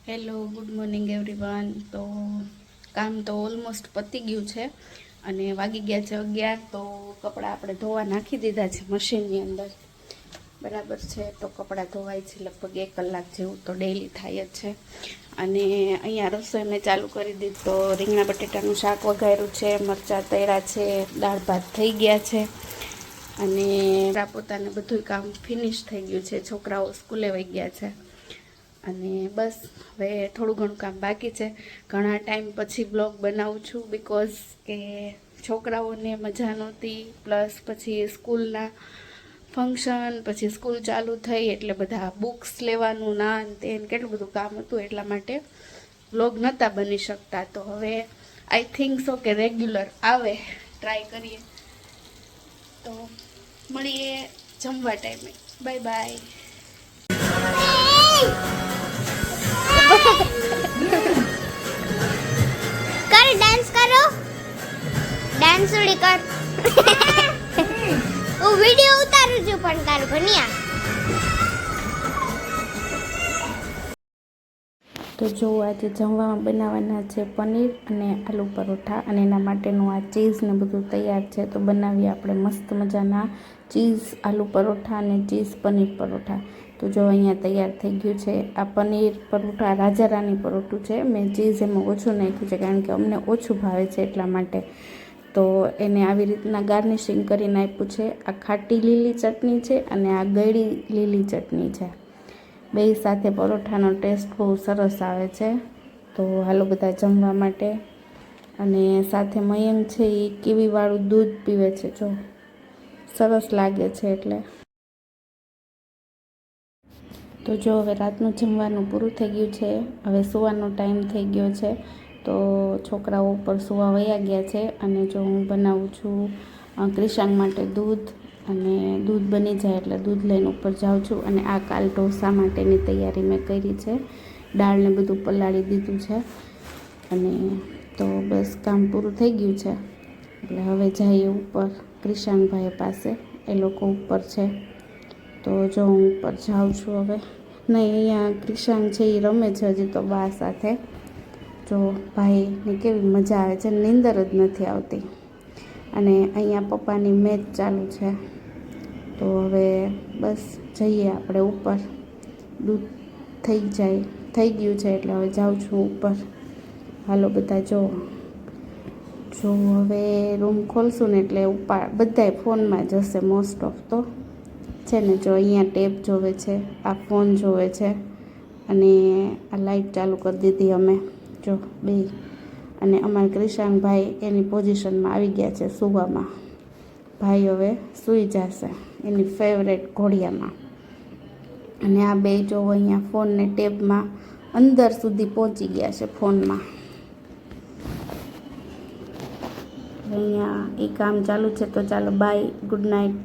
Hello, good morning everyone. તો કામ તો ઓલમોસ્ટ પતી ગયું છે અને વાગી ગયા છે 11. તો કપડાં આપણે ધોવા નાખી દીધા છે મશીનની અંદર, બરાબર છે. તો કપડાં ધોવાય છે લગભગ 1 કલાક જેવું તો ડેઈલી થાય જ છે. અને અહીંયા રસોઈ મેં ચાલુ કરી દીધી. તો રીંગણા બટેટાનું શાક વઘાર્યું છે, મરચાં તળ્યા છે, દાળ ભાત થઈ ગયા છે અને પોતાને બધું કામ ફિનિશ થઈ ગયું છે. છોકરાઓ સ્કૂલે વહી ગયા છે અને બસ હવે થોડું ઘણું કામ બાકી છે. ઘણા ટાઈમ પછી બ્લોગ બનાવું છું બિકોઝ કે છોકરાઓને મજા નહોતી, પ્લસ પછી સ્કૂલના ફંક્શન, પછી સ્કૂલ ચાલુ થઈ એટલે બધા બુક્સ લેવાનું ના તેને કેટલું બધું કામ હતું, એટલા માટે બ્લોગ નહોતા બની શકતા. તો હવે આઈ થિંક સો કે રેગ્યુલર આવે, ટ્રાય કરીએ. તો મળીએ જમવા ટાઈમે. Bye bye. कर डांस करो, डांस उड़ी कर. वो वीडियो उतारू છું પણ તાર ભણ્યા. તો જો આજે જમવામાં બનાવવાના છે પનીર અને આલુ પરોઠા, અને એના માટેનું આ ચીઝ ને બધું તૈયાર છે. તો બનાવીએ આપણે મસ્ત મજાના ચીઝ આલુ પરોઠા અને ચીઝ પનીર પરોઠા. તો જો અહીંયા તૈયાર થઈ ગયું છે. આ પનીર પરોઠા રાજા રાની પરોઠું છે. મેં ચીઝ એમાં ઓછું નાખ્યું છે કારણ કે અમને ઓછું ભાવે છે એટલા માટે. તો એને આવી રીતના ગાર્નિશિંગ કરીને આપ્યું છે. આ ખાટી લીલી ચટણી છે અને આ ગળી લીલી ચટણી છે. બે સાથે પરોઠાનો ટેસ્ટ બહુ સરસ આવે છે. તો હાલો બધા જમવા માટે. અને સાથે મયંક છે એ કીવીવાળું દૂધ પીવે છે, જો સરસ લાગે છે એટલે. તો જો હવે રાતનું જમવાનું પૂરું થઈ ગયું છે, હવે સૂવાનો ટાઈમ થઈ ગયો છે. તો છોકરાઓ ઉપર સૂવા વયા ગયા છે અને જો હું બનાવું છું ક્રિશાંગ માટે દૂધ, અને દૂધ બની જાય એટલે દૂધ લઈને ઉપર જાઉં છું. અને આ કાલ ઢોસા માટેની તૈયારી મેં કરી છે, દાળને બધું પલાળી દીધું છે. અને તો બસ કામ પૂરું થઈ ગયું છે એટલે હવે જઈએ ઉપર ક્રિશાંગભાઈ પાસે, એ લોકો ઉપર છે. તો જો હું ઉપર જાઉં છું હવે. નહીં, અહીંયા ક્રિશાંગ છે એ રમે છે હજી તો બા સાથે. જો ભાઈને કેવી મજા આવે છે, નીંદર જ નથી આવતી. અને અહીંયા પપ્પાની મેચ ચાલુ છે. તો હવે બસ જઈએ આપણે ઉપર. દૂધ થઈ ગયું છે એટલે હવે જાઉં છું ઉપર. હાલો બધા જો હવે રૂમ ખોલશું ને એટલે બધાય ફોનમાં જશે મોસ્ટ ઓફ. તો છે ને જો અહીંયા ટેપ જોવે છે, આ ફોન જોવે છે અને આ લાઈટ ચાલુ કરી દીધી અમે જો બે. અને અમારા ક્રિશાંગભાઈ એની પોઝિશનમાં આવી ગયા છે સૂવામાં. ભાઈ હવે સૂઈ જશે એની ફેવરેટ ઘોડિયામાં. અને આ બે જો અહીંયા ફોનને ટેબમાં અંદર સુધી પહોંચી ગયા છે ફોનમાં. અહીંયા એ કામ ચાલુ છે. તો ચાલો બાય, ગુડ નાઇટ.